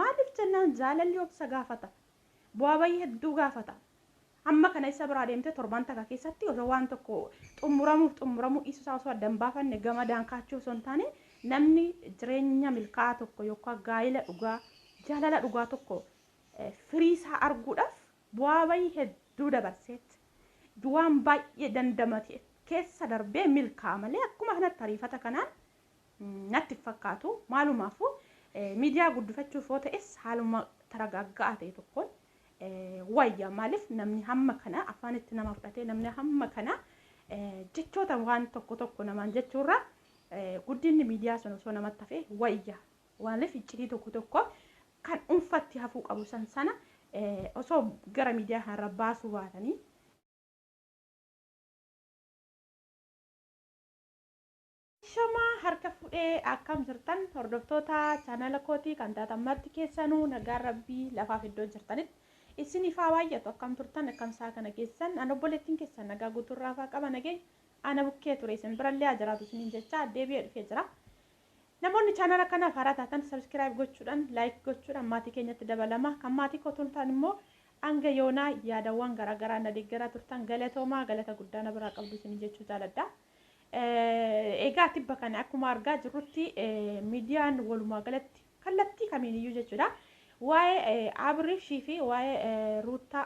maaliif jennaan jaalalli obsa gaafata bu'aa bayii hedduu gaafata amma kana isa biraa deemtee torban takka keessatti osoo waan tokko xumuramuu isaa osoo addan baafanne gamadaan kaachuu osoo hin taane namni jireenya milkaa'aa tokko yookaan gaa'ila dhugaa jaalala dhugaa tokko firii isaa arguudhaaf bu'aa bayii hedduu dabarseet duwaan baay'ee dandamate keessa darbee milkaa malee akkuma kanatti ariifata kanaan natti fakkaatu maalumaafuu miidiyaa guddifachuuf yoo ta'es haaluma taragaaggaa ta'e tokkoon wayya maaliif namni hamma kana afaanitti nama fudhatee namni hamma kana jechoota waan tokko namaan jechuurra guddinni miidiyaa sun osoo namatti hafee wayya maaliif iccitii tokko kan unfatti hafuu qabu sana osoo gara miidiyaa kanarra baasuu baatanii shama harka fudhee akkam jirtan hordoftoota chaanala kootii kan taatan marti keessanuu nagaa rabbii lafaaf iddoo jirtanitti isin ifaa baay'atu akkam turtan akkam saa kana keessan ana obboleettiin keessan nagaa guuturraa faa qaba nageenya ana bukkee ture isin birallee ajiraatu isiniin jecha deebi'ee dhufee jira namoonni chaanala kanaaf haaraa taatan subscribe gochuudhaan like gochuudhaan maatii keenyatti dabalama kan maatii kootuun ta'an immoo hanga yoonaa yaadawwan garaagaraa na deeggaraa turtan galatoomaa galata guddaa na biraa qabdu isiniin jechuu jaaladha egaa tibba kana akkuma argaa jirrutti miidiyaan walumaa galatti kallattii kamiiniyyuu jechuudha waa'ee Abriishii fi waa'ee Ruutaa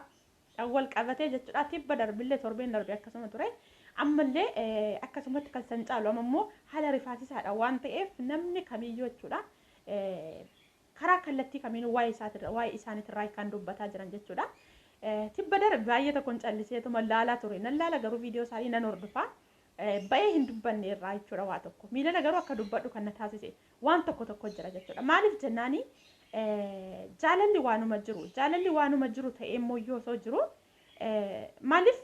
wal qabatee jechuudha tibba darbillee torbeen darbe akkasuma ture ammallee akkasumatti kan san caalu ammoo haala rifaasisaadha waan ta'eef namni kamiyyuu jechuudha karaa kallattii kamiinuu waa'ee isaaniitirraa kan dubbataa jiran jechuudha tibba darbe baay'ee tokkoon calliseetuma laalaa ture nan laala garuu viidiyoo isaanii nan hordofaa baay'ee hin dubbanne irraa jechuudha waa tokko miilana garuu akka dubbadhu kan na taasise waan tokko jira jechuudha maaliif jennaani jaalalli waanuma jiru ta'ee immoo yoo osoo jiru maaliif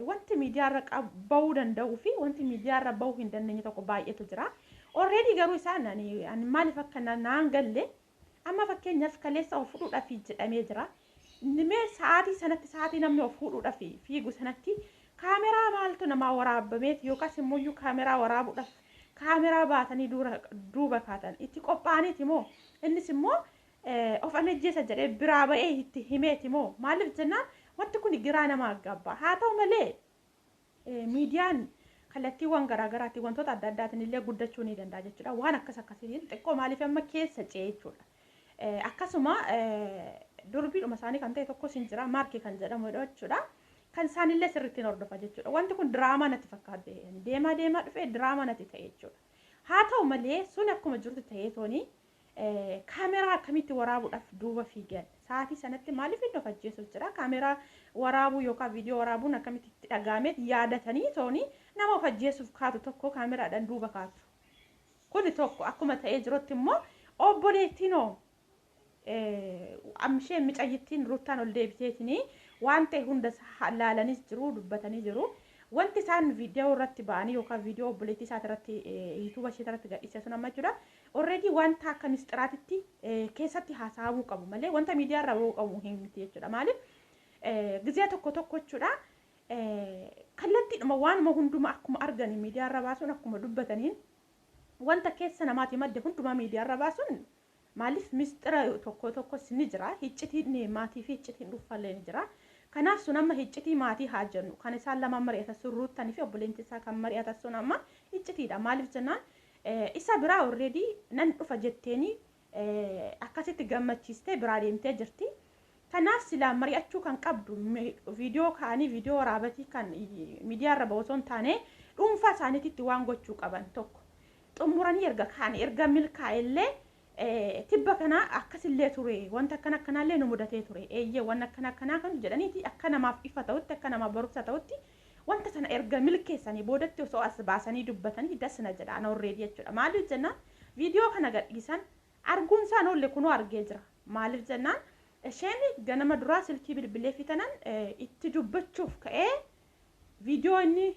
wanti miidiyaarra bahuu danda'uu fi wanti miidiyaarra bahuu hin dandeenye tokko baay'eetu jira already garuu isaan ani maaliif akka naan galle amma fakkeenyaaf kaleessa of fuudhuudhaaf jedhamee jira nimee sa'aatii namni of fuudhuudhaaf fiigu sanatti kaameraa maaltu nama waraabbameet yookaas immoo kaameraa waraabuudhaaf kaameraa baatanii duuba kaatan itti qophaa'aniiti moo innis immoo of anajjeessa jedhee biraa ba'ee itti himeeti moo maaliif jennaan wanti kun giraa nama aggabba haa ta'u malee miidiyaan kallattiiwwan garaagaraatti wantoota adda addaatiin illee guddachuu ni danda'a jechuudha waan akkasiin xiqqoo maaliif amma keessa ce'ee jechuudha akkasuma durbiidhuma isaanii kan ta'e tokko siin jira maarkii kan jedhamudha jechuudha kan isaanillee sirriitti hordofa jechuudha wanti kun diraamaa natti fakkaate deemaa dhufee diraamaa natti ta'e jechuudha haa ta'u malee sun akkuma jirtu ta'ee tooni kaameraa akkamitti waraabuudhaaf duuba fiigan sa'aatii sanatti maaliif hin dhofajjeessuuf jira kaameraa waraabuu yookaan viidiyoo waraabuun akkamitti itti dhagaameet yaadatanii tooni nama ofajjeessuuf kaatu tokko kaameraadhaan duuba kaatu kuni tokko akkuma ta'ee jirutti immoo obboleettiinoo amshee micayyittiin Ruutaan ol deebiteetinii waan ta'e hunda laalanis jiru dubbatanii jiru wanti isaan viidiyoo irratti ba'anii yookaan viidiyoo obboleettii isaati irratti yuutuuba ishee irratti gadhiise sun amma jechuudha already wanta akka mistiraatitti keessatti haasa'amuu qabu malee wanta miidiyaa irra bahuu qabu hin miti jechuudha maaliif gizee tokko jechuudha kallattiidhuma waanuma hunduma akkuma arganii miidiyaa irra baasuun akkuma dubbataniin wanta keessa namaati madde hunduma miidiyaa irra baasuun maaliif mistira tokko ni jira hiccitiin maatii fi hiccitiin dhuunfaallee ni jira kanaaf sun amma hiccitii maatii haa jennu kan isaan lama mari'atan sun Ruutanii fi obboleettii isaa kan mari'atan sun amma hiccitiidha maaliif jennaan isa biraa already nan dhufa jetteeni akkasitti gammachiistee biraa deemtee jirti kanaaf silaa mari'achuu kan qabdu viidiyoo kaanii viidiyoo waraabatii kan miidiyaa irra ba'u osoo hin taane dhuunfaa isaaniitti waan gochuu qaban tokko xumuranii erga milkaa'ellee tibba kana akkasillee ture wanta akkanaallee nu mudatee ture eeyyee wanta akkanaa kan jedhaniiti akka namaaf ifa ta'utti akka nama barumsa ta'utti wanta sana erga milkeessanii boodatti osoo as baasanii dubbatanii dasna jedhaan already jechuudha maaliif jennaan viidiyoo kana gadhiisan arguun isaan olle kunoo argee jira maaliif jennaan isheen ganama duraa silkii bilbilee fitanan itti dubbachuuf ka'ee viidiyoo inni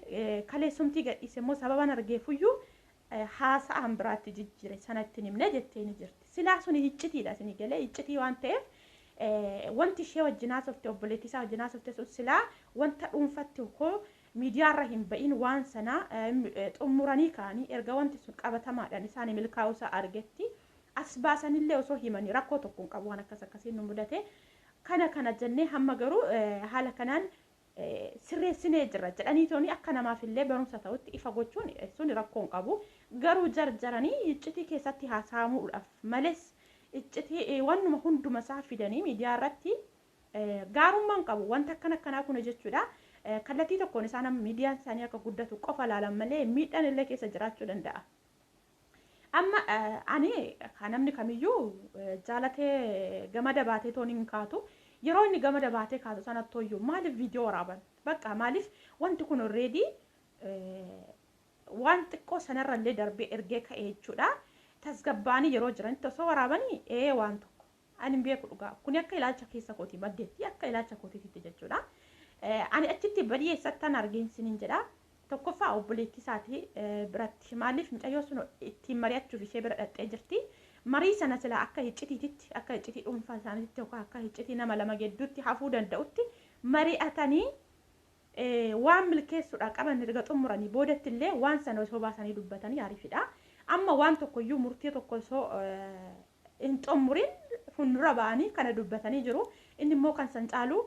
kaleessumtii gadhiise immoo sababan argeefuyyuu haasa'an biraatti jijjiire sanatti nimne jetteeni jirti silaa suni hiccitiidha sini galee hiccitii waan ta'eef wanti ishee wajjinaa softe obboleettii isaa wajjinaa softe sun silaa wanta dhuunfatti koo miidiyaarra hin ba'in waan sana xumuranii kaanii erga wanti sun qabatamaadhaan isaanii milkaa'uusaa argetti asbaasanillee osoo himanii rakkoo tokko hin qabu waan akkasiin nu mudate kana jennee hamma garuu haala kanaan sirreessinee jirra jedhanii tooni akka namaafillee barumsa ta'utti ifa gochuun sun rakkoo hin qabu garuu jarjaranii iccitii keessatti haasa'amuudhaaf malees iccitii wannuma hunduma isaa fidanii miidiyaa irratti gaarummaan qabu wanta akkanaa kun jechuudha. Kallattii tokkoon isaan miidiyaan isaanii akka guddatu qofa ilaalan malee miidhaan illee keessa jiraachuu danda'a. Amma ani kan namni kamiyyuu jaalatee gamada baatee toon hin kaatu yeroo inni gamada baatee kaatu sanatti tooyyuu maaliif viidiyoo waraaban bakka maaliif wanti kun already waan xiqqoo sanarrallee darbee ergee ka'ee jechuudha. Tasgabbaanii yeroo jiranitti osoo waraabanii waan tokko ani hin beeku dhugaa kun akka ilaalcha keessa kootii maddeetti akka ilaalcha kootiitti jechuudha. Ani achitti badii eessattan argeensiniin jedha tokkoffaa obboleettii isaatii biratti maaliif mucayyoo sun ittiin mari'achuuf ishee bira dhattee jirti marii sana sila akka hiccitiititti akka hiccitii dhuunfaa isaaniitti yookaan akka hiccitii nama lama gidduutti hafuu danda'utti mari'atanii waan milkeessuudha qaban erga xumuranii boodatti illee waan sana osoo baasanii dubbatanii ariifidha. Amma waan tokkoyyuu murtii tokko osoo hin xumurin fuuldura ba'anii kana dubbatanii jiru inni immoo kan san caalu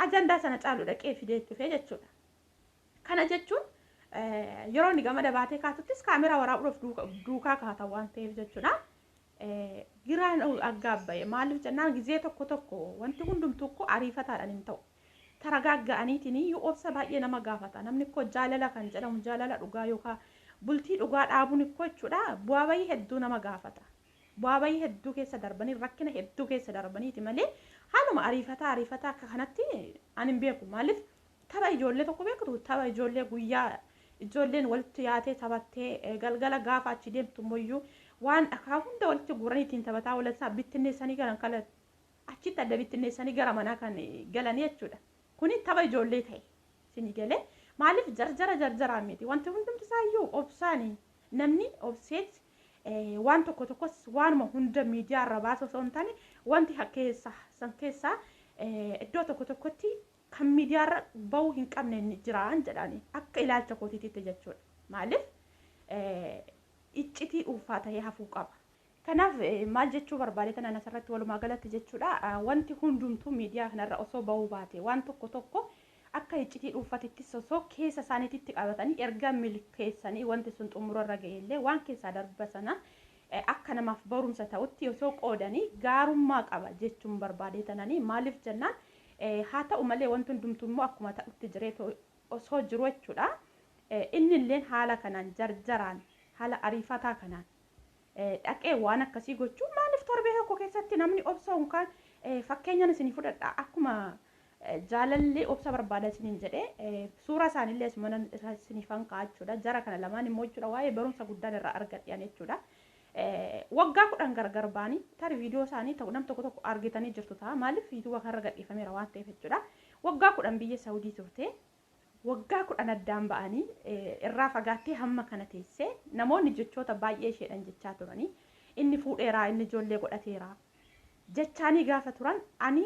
ajandaa sana caalu dhaqee fidee dhufee jechuudha. Kana jechuun yeroo inni gamada baatee kaatuttis kaameraa waraabuudhaaf duukaa kaata waan ta'eef jechuudha. Giraan aggaabbaye maaliif jennaan gizee tokko wanti hundumtuu ko ariifataadhaan hin ta'u. Taragaagga'aniitiin iyyuu obsa baay'ee nama gaafata. Namni ko jaalala kan jedhamu jaalala dhugaa yookaan bultii dhugaa dhaabuun ikkoo jechuudha bu'aa bayii hedduu nama gaafata. Bu'aa bayii hedduu keessa darbanii rakkina hedduu keessa darbaniiti malee haaluma ariifataa akka kanatti ani hin beeku maaliif tapha ijoollee tokko beektu tapha ijoollee guyyaa ijoolleen walitti yaatee taphattee galgala gaafa achi deemtu immoo waan dhakaa hunda walitti guuraniitiin taphataa walitti bittinneessanii galan kala achitti adda bittinneessanii gara manaa kan galanii jechuudha. Kuni tapha ijoollee ta'e isin galee maaliif jarjara miti wanti hundumti isaayyuu obsaanii namni obseet waan tokkos waanuma hunda miidiyaa irra baasu osoo hin taane wanti keessaa iddoo tokkotti kan miidiyaa irra bahuu hin qabne jiraan jedhanii akka ilaalcha kootiitti jechuudha. Maaliif iccitii dhuunfaa ta'ee hafuu qaba. Kanaaf maal jechuu barbaade kana asirratti walumaa galatti jechuudha wanti hundumtuu miidiyaa kanarra osoo bahuu baate waan tokko akka iccitii dhuunfatittis osoo keessa isaaniitti qabatanii erga milkeessanii wanti sun xumurarra ga'ellee waan keessaa darba sana akka namaaf barumsa ta'utti osoo qoodanii gaarummaa qaba jechuun barbaadeetananii maaliif jennaan haa ta'u malee wanti hundumtuu immoo akkuma ta'utti jiree osoo jiru jechuudha. Inni illee haala kanaan jarjaraan haala ariifataa kanaan dhaqee waan akkasii gochuu maaliif torbee tokko keessatti namni obsa yookaan fakkeenyaan isin fudhadha akkuma jaalallee obsa barbaada isiniin jedhee suura isaaniillee mana isiniifan kaa'achuudha. Jara kana lamaan immoo jechuudha waa'ee barumsa guddaan irraa argadhan jechuudha. Waggaa 10 gargar baanii tarii viidiyoo isaanii ta'u nam tokko argitanii jirtu ta'a maaliif viidiyoo kanarra gadhiifameera waan ta'eef jechuudha. Waggaa 10 biyya Saawudii turte waggaa 10 addaan ba'anii irraa fagaattee hamma kana teessee namoonni jechoota baay'ee isheedhaan jechaa turanii inni fuudheeraa inni ijoollee godhateera jechaanii gaafa turan ani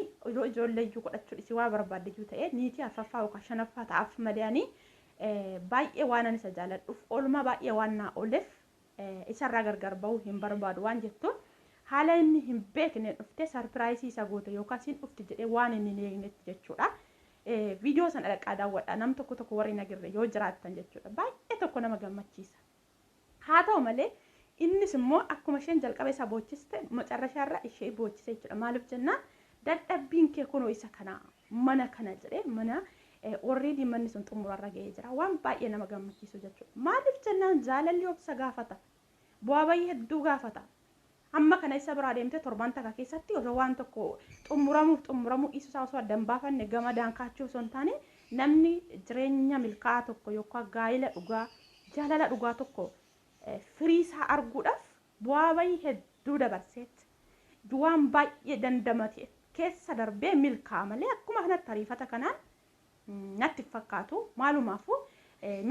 ijoollee iyyuu godhachuu dhisi waa barbaaddechuu ta'e niitii afraffaa yookaan shanaffaa ta'aaf maleanii baay'ee waan ani isa jaaladhuuf oolmaa baay'ee waan naa ooleef isarraa gargar bahuu hin barbaadu waan jettuun haala inni hin beekne dhuftee sarpiraayisii isa goote yookaan siin dhufti jedhee waan inni hin eegnetti jechuudha. Viidiyoo sana dhaqaa daawwadha nam tokko warri nagirre yoo jiraattan jechuudha baay'ee tokko nama gammachiisa. Haa ta'u malee innis immoo akkuma isheen jalqaba isa boochiste macarrashaarra ishee boochise jechuudha. Maaliif jennaan dadhabbiin kee kunoo isa kana mana kana jedhee mana already manni sun xumurarra ga'ee jira waan baay'ee nama gammachiisu jechuudha. Maaliif jennaan jaalalli obsa gaafata bu'aa bayii hedduu gaafata. Amma kana isa biraa deemtee torban takka keessatti osoo waan tokko xumuramuu isaa osoo addan baafanne gamadaan kaachuu osoo hin taane namni jireenya milkaa'aa tokko yookaan gaa'ila dhugaa jaalala dhugaa tokko firii isaa arguudhaaf bu'aa bayii hedduu dabarseet waan baay'ee dandamate keessa darbee milkaa'a malee akkuma kanatti ariifata kanaan natti fakkaatu maalumaafuu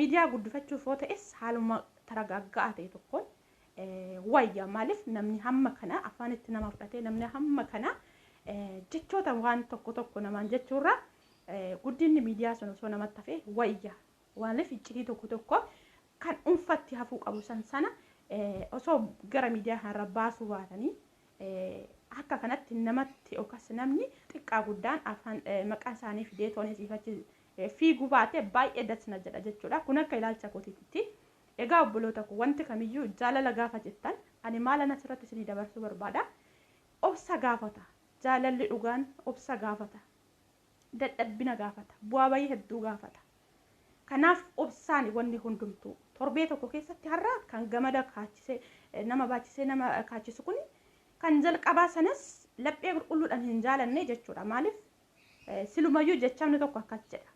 miidiyaa guddifachuuf yoo ta'es haaluma taragaaggaa ta'e tokkoon wayya maaliif namni hamma kana afaanitti nama fudhatee namni hamma kana jechoota waan tokko namaan jechuurra guddinni miidiyaa sun osoo namatti hafee wayya maaliif iccitii tokko kan dhuunfatti hafuu qabu sana osoo gara miidiyaa kanarra baasuu baatanii akka kanatti namatti yookaas namni xiqqaa guddaan afaan maqaan isaanii fidee toonii siifachi fiiguu baate baay'ee dasna jedha jechuudha. Kun akka ilaalcha kootiitti. Egaa obboloota koo wanti kamiyyuu jaalala gaafa jettan ani maalan asirratti isinii dabarsuu barbaada. Obsa gaafata. Jaalalli dhugaan obsa gaafata. Dadhabbina gaafata. Bu'aa bayii hedduu gaafata. Kanaaf obsaan wanni hundumtuu torbee tokko keessatti har'a kan gamada kaachisee nama baachisee nama kaachisu kun kan jalqabaa sanas laphee qulqulluudhaan hin jaalanne jechuudha. Maaliif silumayyuu jechamni tokko akkas jedha.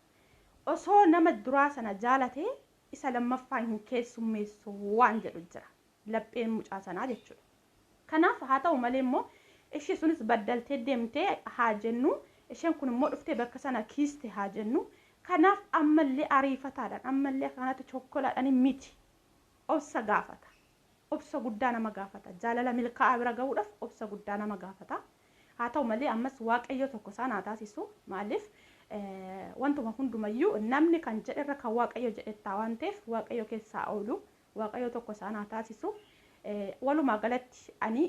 Osoo nama duraa sana jaalatee isa lammaffaa hin keessummeessu waan jedhu jira. Lapheen mucaa sanaa jechuudha. Kanaaf haa ta'u malee immoo ishee sunis baddaltee deemtee haa jennu, isheen kun immoo dhuftee bakka sana kiiste haa jennu. Kanaaf ammallee ariifataadhaan ammallee kanatti chokkolaadhaan miti. Obsa gaafata. Obsa guddaa nama gaafata. Jaalala milkaa'aa bira gahuudhaaf obsa guddaa nama gaafata. Haa ta'u malee ammas waaqayyo tokko isaan haa taasisu. Maaliif wantuma hundumayyuu namni kan jedherra kan waaqayyo jedhettaa waan ta'eef waaqayyo keessaa oolu waaqayyo tokko isaan haa taasisu. Walumaa galatti ani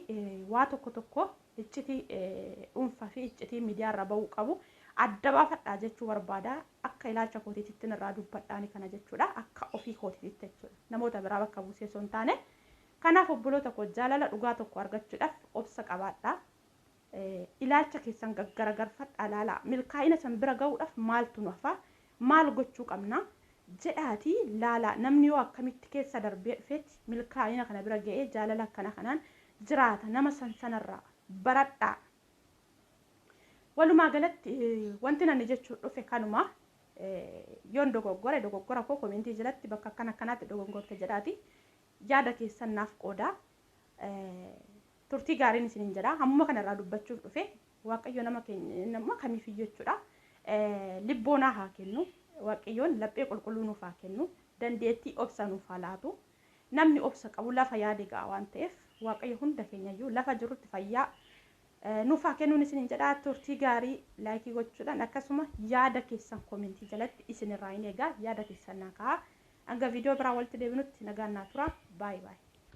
waa tokko iccitii dhuunfaa fi iccitii miidiyaarra bahuu qabu adda baafadhaa jechuu barbaada. Akka ilaalcha kootiitti irraa dubbadhaani kana jechuudha. Akka ofii kootiitti jechuudha. Namoota biraa bakka buusee osoo hin taane. Kanaaf obboloota koo jaalala dhugaa tokko argachuudhaaf obsa qabaadhaa. Ilaalcha keessan gaggaragarfadhaa ilaalaa. Milkaa'ina san bira gahuudhaaf maaltu nu hafa? Maal gochuu qabna? Jedhaatii ilaalaa. Namni yoo akkamitti keessa darbee dhufeetti milkaa'ina kana bira ga'ee jaalala akkana kanaan jiraata. Nama sanarraa baradhaa. Walumaa galatti wanti nani jechuun dhufe kanuma. Yoon dogoggora koo komentii jalatti bakka akkanaatti dogoggorte jedhaati. Yaada keessan naaf qoodaa. Turtii gaariin isiniin jedha. Hammuma kanarraa dubbachuuf dhufe waaqayyo nama kamiifiyyuu jechuudha. Libboonaa haa kennu. Waaqayyoon laphee qulqulluu nuuf haa kennu. Dandeettii obsa nuuf haa laatu. Namni obsa qabu lafa yaade ga'a waan ta'eef waaqayyo hunda keenyayyuu lafa jirutti fayyaa nuuf haa kennuun isiniin jedha. Turtii gaarii laayikii gochuudhaan akkasuma yaada keessan komentii jalatti isinirraa hin eegaa yaada keessan naa kaa'aa. Hanga viidiyoo biraa walitti deebinutti nagaan naa tura. Baay baay.